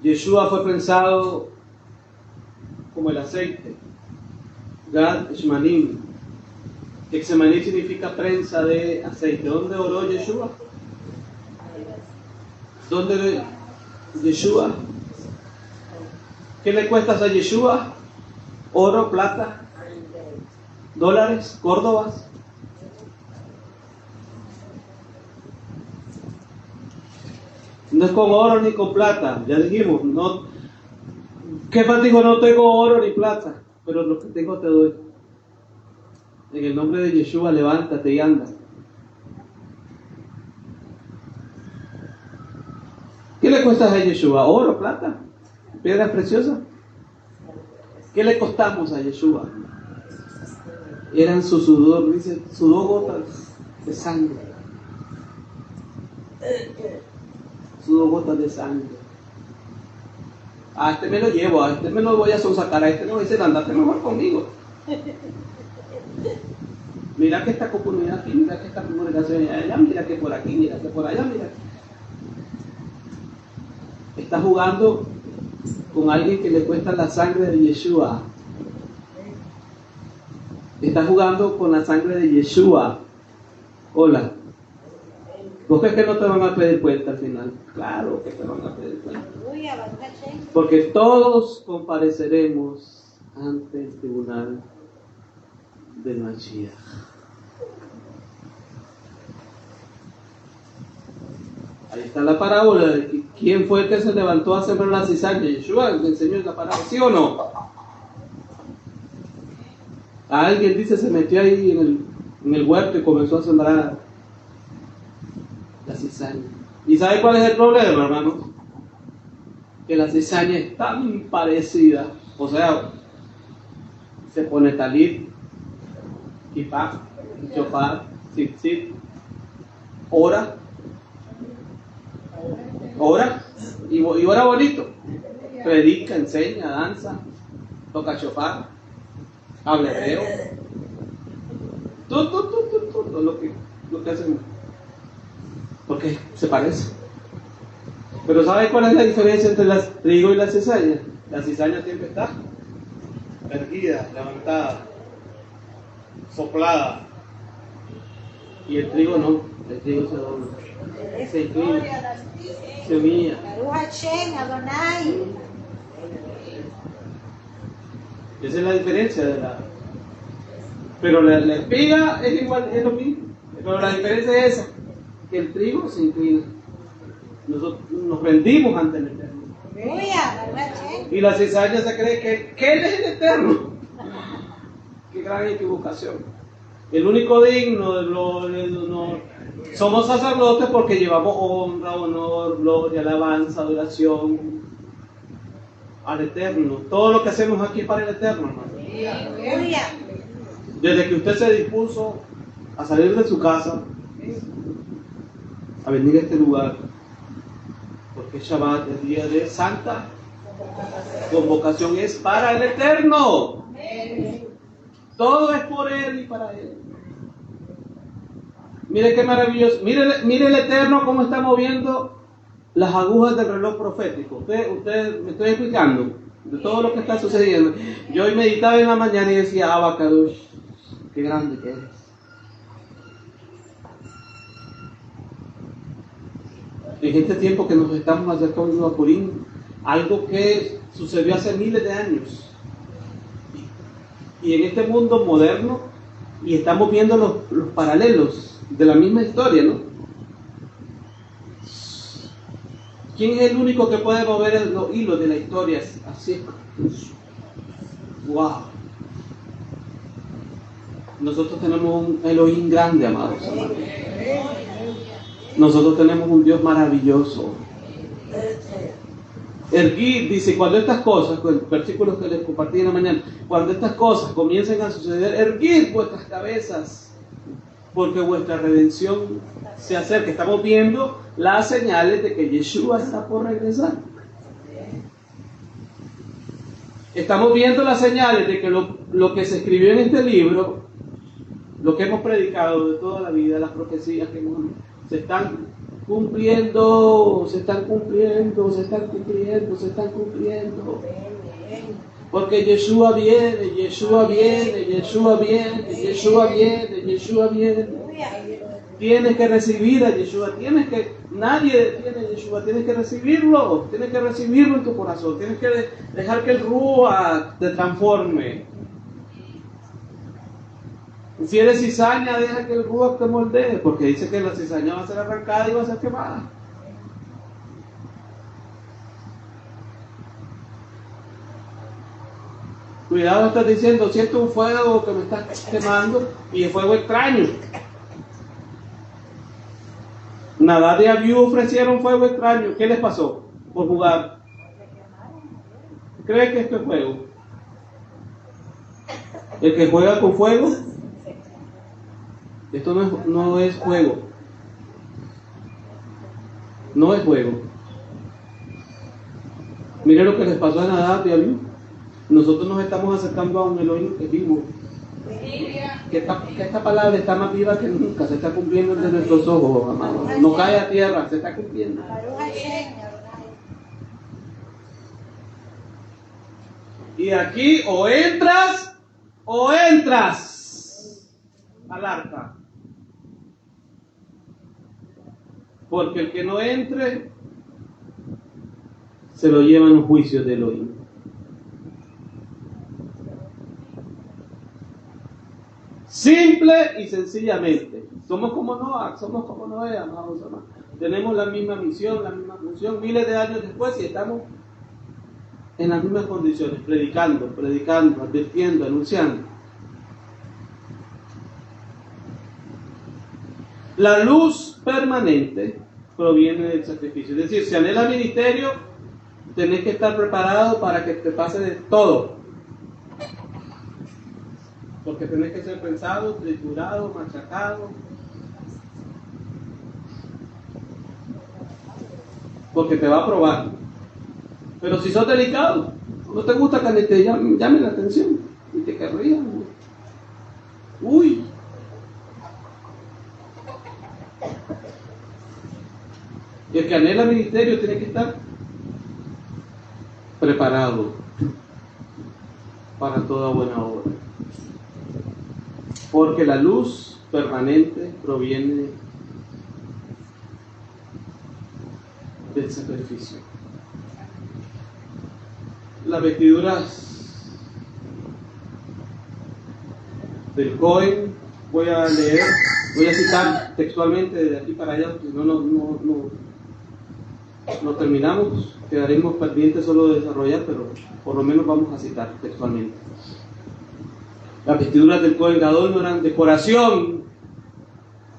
Yeshua fue pensado como el aceite. Gad Shmanim. Shmanim significa prensa de aceite. ¿Dónde oró Yeshua? ¿Dónde Yeshua? ¿Qué le cuestas a Yeshua? Oro, plata, dólares, córdobas. No es con oro ni con plata, ya dijimos, no. ¿Qué más dijo? No tengo oro ni plata, pero lo que tengo te doy. En el nombre de Yeshua, levántate y anda. ¿Qué le cuesta a Yeshua? ¿Oro, plata? ¿Piedras preciosas? ¿Qué le costamos a Yeshua? Eran su sudor, dice, sudó gotas de sangre. Sudó gotas de sangre. A este me lo llevo, a este me lo voy a sonsacar, a este no voy a decir, andate mejor conmigo. Mira que esta comunidad aquí, mira que esta congregación allá, mira que por aquí, mira que por allá, mira. Está jugando con alguien que le cuesta la sangre de Yeshua. Está jugando con la sangre de Yeshua. Hola. ¿Vos crees que no te van a pedir cuenta al final? Claro que te van a pedir cuenta. Porque todos compareceremos ante el tribunal del Mashiach. Ahí está la parábola de quién fue el que se levantó a sembrar la cizaña. Yeshua le enseñó la parábola, ¿sí o no? Alguien dice se metió ahí en el huerto y comenzó a sembrar la cizaña. ¿Y sabe cuál es el problema, hermano? Que la cizaña es tan parecida, o sea, se pone talit, kipá, chofar, tzitzit, ora, y ora bonito, predica, enseña, danza, toca chofar, habla hebreo, todo lo que hacen, porque se parece. Pero ¿sabe cuál es la diferencia entre el trigo y la cizaña? La cizaña siempre está erguida, levantada, soplada, y el trigo no, el trigo se dobla, se inclina, se humilla. Esa es la diferencia de la. Pero la espiga es igual, es lo mismo, pero la diferencia es esa, que el trigo se inclina. Nosotros nos rendimos ante el Eterno. Y la cizaña se cree que Él es el Eterno. Qué gran equivocación. El único digno del honor. Somos sacerdotes porque llevamos honra, honor, gloria, alabanza, adoración al Eterno. Todo lo que hacemos aquí es para el Eterno, hermano. Desde que usted se dispuso a salir de su casa, a venir a este lugar, porque Shabbat, el día de Santa Convocación, es para el Eterno. Todo es por Él y para Él. Mire qué maravilloso. Mire el Eterno cómo está moviendo las agujas del reloj profético. Usted me estoy explicando de todo lo que está sucediendo. Yo hoy meditaba en la mañana y decía, Abacadush, qué grande que eres. En este tiempo que nos estamos acercando a Purim, algo que sucedió hace miles de años, y en este mundo moderno, y estamos viendo los paralelos de la misma historia, ¿no? ¿Quién es el único que puede mover los hilos de la historia así? ¡Wow! Nosotros tenemos un Elohim grande, amados. Nosotros tenemos un Dios maravilloso. Erguid dice, cuando estas cosas, con el versículo que les compartí en la mañana, cuando estas cosas comiencen a suceder, erguid vuestras cabezas, porque vuestra redención se acerca. Estamos viendo las señales de que Yeshua está por regresar. Estamos viendo las señales de que lo que se escribió en este libro, lo que hemos predicado de toda la vida, las profecías que se están cumpliendo, se están cumpliendo. Porque Yeshua viene. Tienes que recibir a Yeshua, nadie detiene a Yeshua, tienes que recibirlo en tu corazón, tienes que dejar que el Ruach te transforme. Si eres cizaña, deja que el Ruach te moldee, porque dice que la cizaña va a ser arrancada y va a ser quemada. Cuidado, estás diciendo, siento un fuego que me está quemando y el fuego extraño. Nadab y Abiú ofrecieron fuego extraño. ¿Qué les pasó por jugar? ¿Cree que esto es fuego? El que juega con fuego, esto no es juego. No es juego. Mire lo que les pasó a Nadab y Abiú. Nosotros nos estamos acercando a un Elohim que es vivo. Que esta palabra está más viva que nunca, se está cumpliendo entre nuestros ojos, amados. No cae a tierra, se está cumpliendo. Y aquí o entras al arca. Porque el que no entre se lo llevan los juicios de Elohim. Simple y sencillamente. Somos como Noé, amados hermanos. Tenemos la misma misión, la misma función, miles de años después y estamos en las mismas condiciones, predicando, advirtiendo, anunciando. La luz permanente proviene del sacrificio. Es decir, si anhelas ministerio, tenés que estar preparado para que te pase de todo. Porque tenés que ser pensado, triturado, machacado. Porque te va a probar. Pero si sos delicado, no te gusta que te llame la atención y te querrían. Uy. Y el que anhela ministerio tiene que estar preparado para toda buena obra. Porque la luz permanente proviene del sacrificio. Las vestiduras del Cohen, voy a citar textualmente desde aquí para allá, porque no terminamos, quedaremos pendientes solo de desarrollar, pero por lo menos vamos a citar textualmente. Las vestiduras del Cohen Gadol no eran decoración.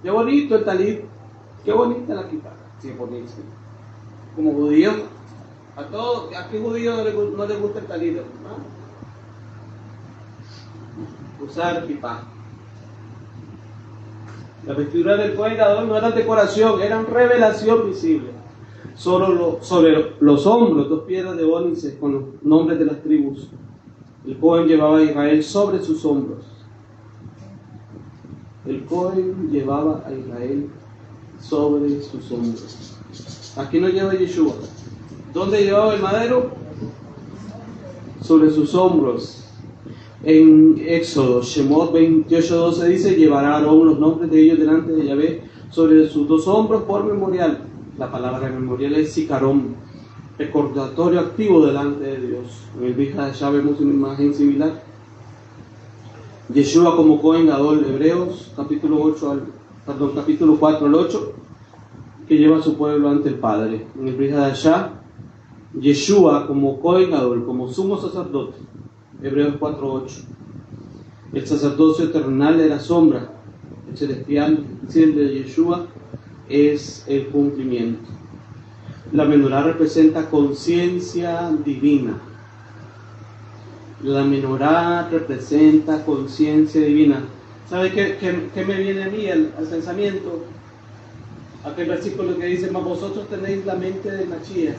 Qué bonito el talit, qué bonita la kippah. Sí, buenísimo. Como judío, ¿a qué judío no le gusta el talit? ¿No? Usar kippah. Las vestiduras del Cohen Gadol no eran decoración, eran revelación visible. Sobre los hombros, 2 piedras de ónice con los nombres de las tribus. El Cohen llevaba a Israel sobre sus hombros. El Cohen llevaba a Israel sobre sus hombros. Aquí no lleva Yeshua. ¿Dónde llevaba el madero? Sobre sus hombros. En Éxodo, Shemot 28:12 dice: llevará a Aarón los nombres de ellos delante de Yahvé sobre sus dos hombros por memorial. La palabra memorial es Zikaron, recordatorio activo delante de Dios. En el Brija de Shah vemos una imagen similar. Yeshua como Cohen Gadol, Hebreos, capítulo 4 al 8, que lleva a su pueblo ante el Padre. En el Brija de Shah, Yeshua como Cohen Gadol, como sumo sacerdote, Hebreos 4:8. El sacerdocio terrenal era sombra, el celestial, el de Yeshua, es el cumplimiento. La menorá representa conciencia divina. La menorá representa conciencia divina. ¿Sabe qué me viene a mí al pensamiento? Aquel versículo que dice: mas vosotros tenéis la mente de Mashiach.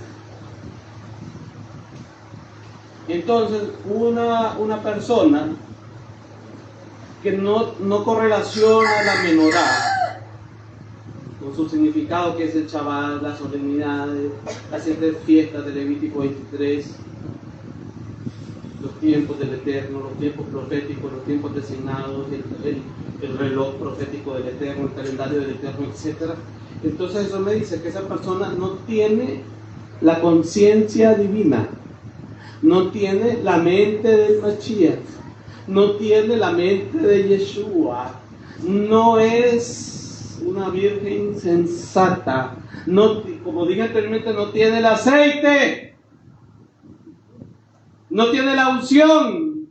Entonces, una persona que no correlaciona la menorá con su significado, que es el Shabbat, las solemnidades, las 7 fiestas de Levítico 23, los tiempos del Eterno, los tiempos proféticos, los tiempos designados, el reloj profético del Eterno, el calendario del Eterno, etc. Entonces eso me dice que esa persona no tiene la conciencia divina, no tiene la mente del Mashiach, no tiene la mente de Yeshua, no es una virgen sensata, no, como dije anteriormente, no tiene el aceite, no tiene la unción,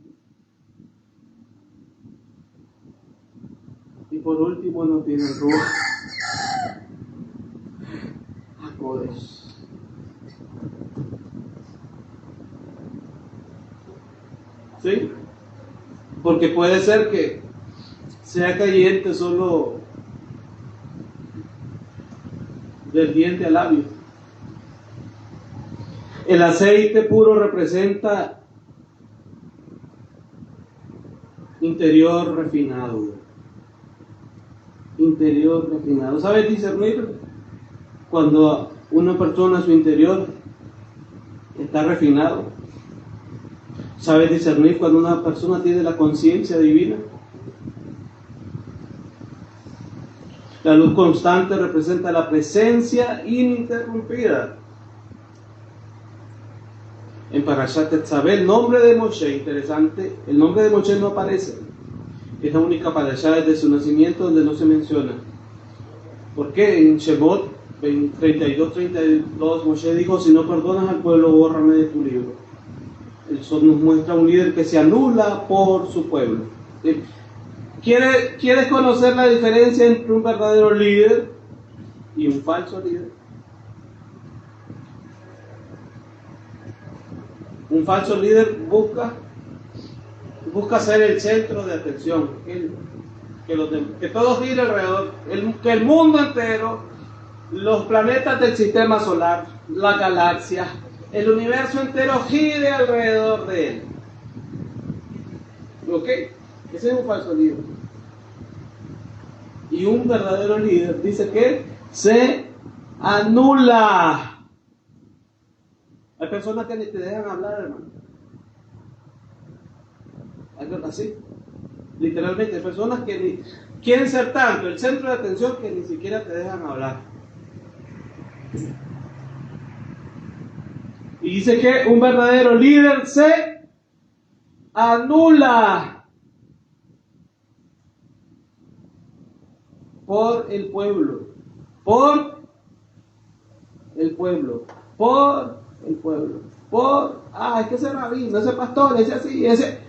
y por último no tiene el Ruach HaKodesh. ¿Sí? Porque puede ser que sea caliente solo del diente al labio. El aceite puro representa interior refinado. Interior refinado. ¿Sabes discernir cuando una persona, su interior está refinado? ¿Sabes discernir cuando una persona tiene la conciencia divina? La luz constante representa la presencia ininterrumpida. En Parashat Tetzaveh, el nombre de Moshe, interesante, el nombre de Moshe no aparece. Es la única parashá desde su nacimiento donde no se menciona. ¿Por qué? En Shemot 32:32 Moshe dijo: si no perdonas al pueblo, bórrame de tu libro. Eso nos muestra un líder que se anula por su pueblo. ¿Quieres conocer la diferencia entre un verdadero líder y un falso líder? Un falso líder busca ser el centro de atención, que todo gire alrededor, que el mundo entero, los planetas del sistema solar, la galaxia, el universo entero gire alrededor de él. ¿Ok? Ese es un falso líder. Y un verdadero líder dice que se anula. Hay personas que ni te dejan hablar, hermano. Hay así. Literalmente, hay personas que quieren ser tanto el centro de atención que ni siquiera te dejan hablar. Y dice que un verdadero líder se anula por el pueblo, es que ese rabino, ese pastor, ese así, ese,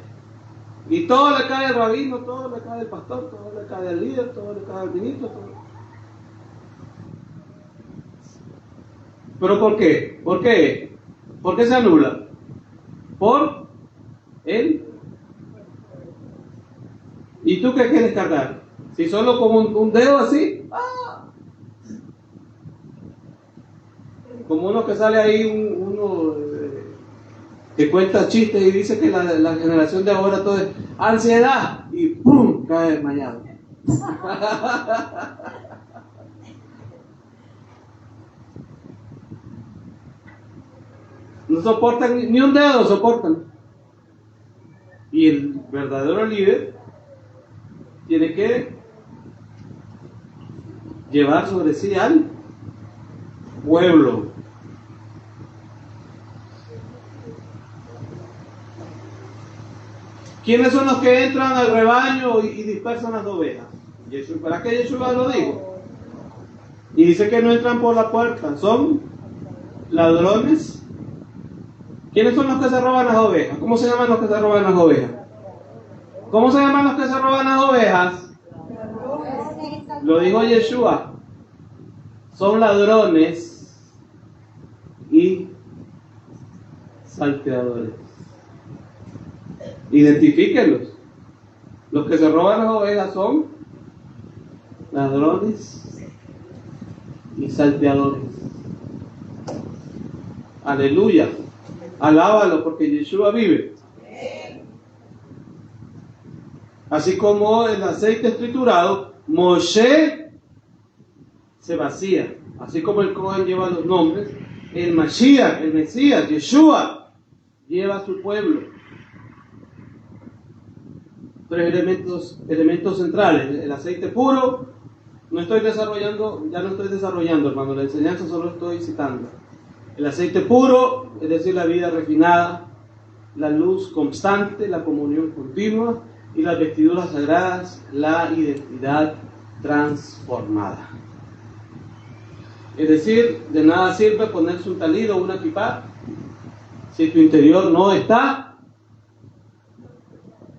y todo le cae al rabino, todo le cae al pastor, todo le cae al líder, todo le cae al ministro, todo. ¿Pero por qué? ¿Por qué? ¿Por qué se anula? Por él. ¿Y tú qué quieres cargar? Si solo con un dedo así, como uno que sale ahí, uno que cuenta chistes y dice que la generación de ahora todo es ansiedad y ¡pum! Cae desmayado. No soportan ni un dedo, soportan. Y verdadero líder tiene que llevar sobre sí al pueblo. ¿Quiénes son los que entran al rebaño y dispersan las ovejas? ¿Para qué Yeshua lo dijo? Y dice que no entran por la puerta, son ladrones. ¿Quiénes son los que se roban las ovejas? ¿Cómo se llaman los que se roban las ovejas? ¿Cómo se llaman los que se roban las ovejas? Lo dijo Yeshua. Son ladrones y salteadores. Identifíquenlos. Los que se roban las ovejas son ladrones y salteadores. Aleluya. Alábalo porque Yeshua vive. Así como el aceite es triturado, Moshe se vacía. Así como el Cohen lleva los nombres, el Mashiach, el Mesías, Yeshua, lleva a su pueblo. Tres elementos centrales. El aceite puro, ya no estoy desarrollando, hermano, la enseñanza solo estoy citando. El aceite puro, es decir, la vida refinada, la luz constante, la comunión continua y las vestiduras sagradas, la identidad transformada. Es decir, de nada sirve ponerse un talid o una kipá si tu interior no está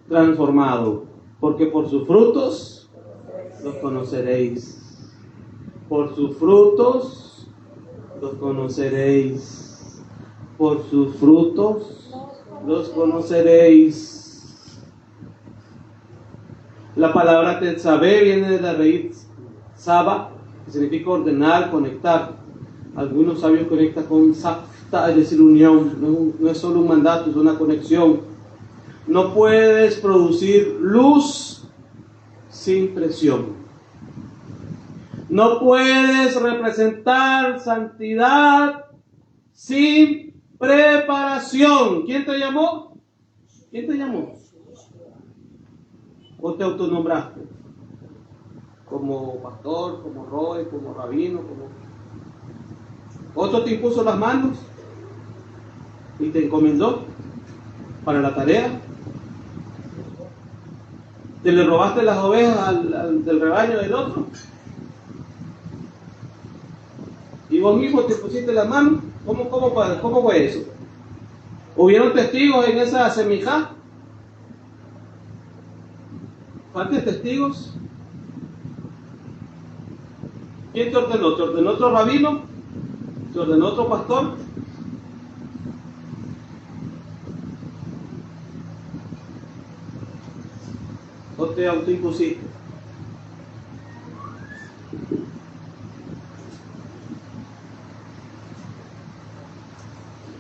transformado, porque por sus frutos los conoceréis. Por sus frutos los conoceréis. Por sus frutos los conoceréis. La palabra tetzabé viene de la raíz saba, que significa ordenar, conectar. Algunos sabios conectan con safta, es decir, unión. No es solo un mandato, es una conexión. No puedes producir luz sin presión. No puedes representar santidad sin preparación. ¿Quién te llamó? ¿Quién te llamó? ¿O te autonombraste? Como pastor, como roe, como rabino, como... ¿Otro te impuso las manos y te encomendó para la tarea? ¿Te le robaste las ovejas del rebaño del otro? ¿Y vos mismo te pusiste las manos? ¿Cómo fue eso? ¿Hubieron testigos en esa semijá? ¿Cuántos testigos? ¿Quién te ordenó? ¿Te ordenó otro rabino? ¿Te ordenó otro pastor? ¿O te autoimpusiste?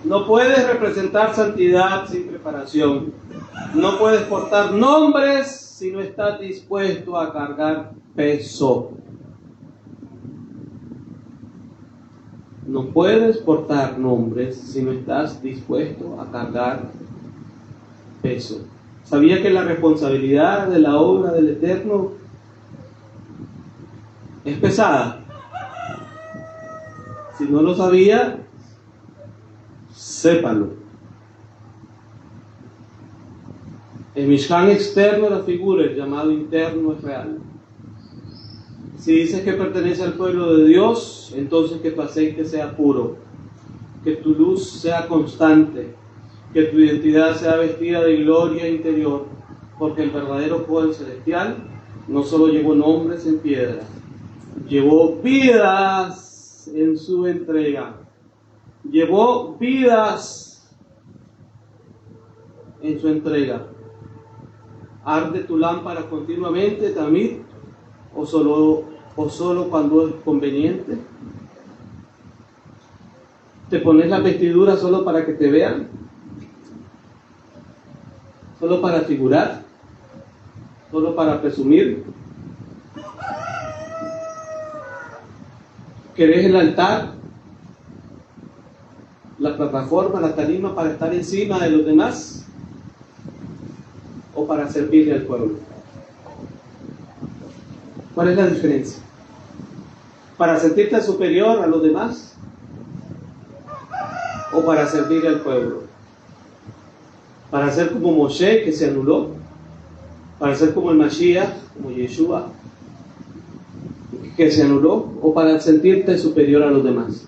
No puedes representar santidad sin preparación. No puedes portar nombres si no estás dispuesto a cargar peso. No puedes portar nombres si no estás dispuesto a cargar peso. ¿Sabía que la responsabilidad de la obra del Eterno es pesada? Si no lo sabía, sépalo. El Mishkan externo, la figura, el llamado interno es real. Si dices que pertenece al pueblo de Dios, entonces que tu aceite sea puro, que tu luz sea constante, que tu identidad sea vestida de gloria interior, porque el verdadero Cohen celestial no solo llevó nombres en piedra, llevó vidas en su entrega, llevó vidas en su entrega. ¿Arde tu lámpara continuamente, Tamid, o solo cuando es conveniente? ¿Te pones la vestidura solo para que te vean? ¿Solo para figurar? ¿Solo para presumir? ¿Querés el altar, la plataforma, la tarima para estar encima de los demás? o para servirle al pueblo? ¿Cuál es la diferencia? ¿Para sentirte superior a los demás o para servirle al pueblo? ¿Para ser como Moshe, que se anuló? ¿Para ser como el Mashiach, como Yeshua, que se anuló? ¿O para sentirte superior a los demás?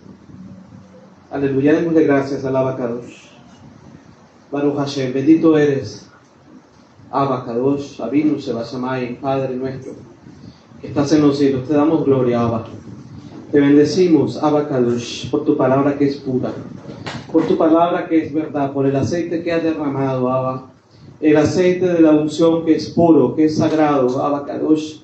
Aleluya, démosle gracias al Abacadosh. Baruch Hashem, bendito eres, Abacadosh, Abinu Shebashamay, Padre nuestro, que estás en los cielos. Te damos gloria, Abba. Te bendecimos, Abacadosh, por tu palabra que es pura, por tu palabra que es verdad, por el aceite que has derramado, Abba. El aceite de la unción que es puro, que es sagrado, Abacadosh,